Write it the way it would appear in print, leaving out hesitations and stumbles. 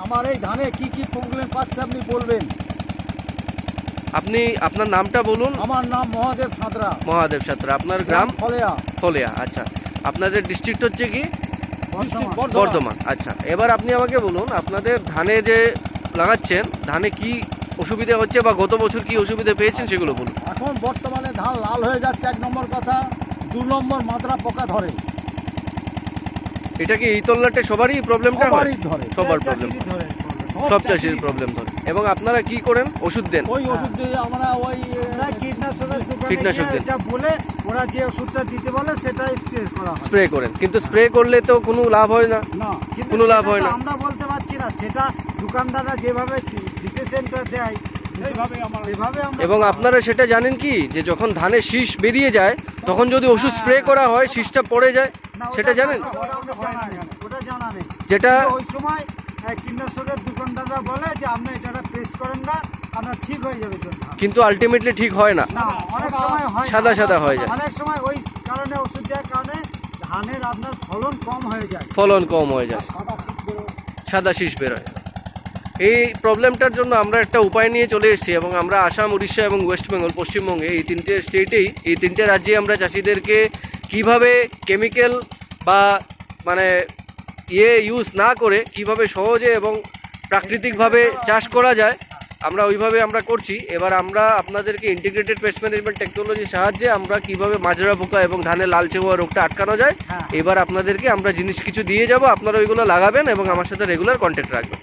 আমার এই ধানে কি কি প্রবলেম পাচ্ছে আপনি বলবেন। আপনি আপনার নামটা বলুন। আমার নাম মহাদেব সাঁতরা। মহাদেব সাঁতরা। আপনার গ্রাম? ফলেয়া। ফলেয়া, আচ্ছা। আপনাদের ডিস্ট্রিক্ট হচ্ছে কি? বর্ধমান। বর্ধমান, আচ্ছা। এবার আপনি আমাকে বলুন, আপনাদের ধানে যে লাগাচ্ছেন, ধানে কি অসুবিধা হচ্ছে বা গত বছর কি অসুবিধা পেয়েছেন সেগুলো বলুন। এখন বর্তমানে ধান লাল হয়ে যাচ্ছে, 1 নম্বর কথা। 2 নম্বর মাত্রা পোকা ধরে। এটা কি এই তল্লাটে সবারই প্রবলেমটা হয়? সবারই ধরে, সবার প্রবলেম, সব চাষির প্রবলেম ধরে। এবং আপনারা কি করেন? ওষুধ দেন? ওই ওষুধ দিয়ে আমরা ওই কীটনাশকের দোকানে কীটনাশক গিয়ে দেন। এটা বলে ওরা যে ওষুধটা দিতে বলে সেটাই স্প্রে করা হয়। স্প্রে করেন, কিন্তু স্প্রে করলে তো কোনো লাভ হয় না। না, কিন্তু কোনো লাভ সেটা হয় তো না। আমরা বলতে পারছি না, সেটা দোকানদাররা যেভাবে ডিসিশনটা দেয় সেইভাবে আমরা সেভাবে আমরা। এবং আপনারা সেটা জানেন কি, যে যখন ধানের শীষ বেরিয়ে যায় তখন যদি ওষুধ স্প্রে করা হয় শীষটা পড়ে যায়, না, ওটা সেটা জানেন? ওটা আমাদের জানা নেই, ওটা জানা নেই। যেটা কিন্তু ওই সময় কীটনাশকের দোকানদাররা বলে যে আপনি এটা প্রেস করেন না, আপনার ঠিক হয়ে যাবে জন্য। কিন্তু আলটিমেটলি ঠিক হয় না, না, অনেক সময় হয় না। সাদা সাদা হয়ে যায়। অনেক সময় ওই কারণে ওষুধ দেওয়ার কারণে ধানের আপনার ফলন কম হয়ে যায়। ফলন কম হয়ে যায়, সাদা শীষ বেরোয়। এই প্রবলেমটার জন্য আমরা একটা উপায় নিয়ে চলে এসেছি এবং আমরা আসাম, উড়িষ্যা এবং ওয়েস্ট বেঙ্গল, পশ্চিমবঙ্গে এই 3টে স্টেটেই, এই 3টে রাজ্যে আমরা চাষিদেরকে কিভাবে কেমিক্যাল বা মানে ইউজ না করে কিভাবে সহজে এবং প্রাকৃতিকভাবে চাষ করা যায় আমরা ওইভাবে আমরা করছি। এবার আমরা আপনাদেরকে ইন্টিগ্রেটেড পেস্ট ম্যানেজমেন্ট টেকনোলজির সাহায্যে আমরা কিভাবে মাজরা পোকা এবং ধানের লালচে হওয়া রোগটা আটকানো যায়, হ্যাঁ। এবার আপনাদেরকে আমরা জিনিস কিছু দিয়ে যাব, আপনারা ওইগুলো লাগাবেন এবং আমার সাথে রেগুলার কন্ট্যাক্ট রাখবেন।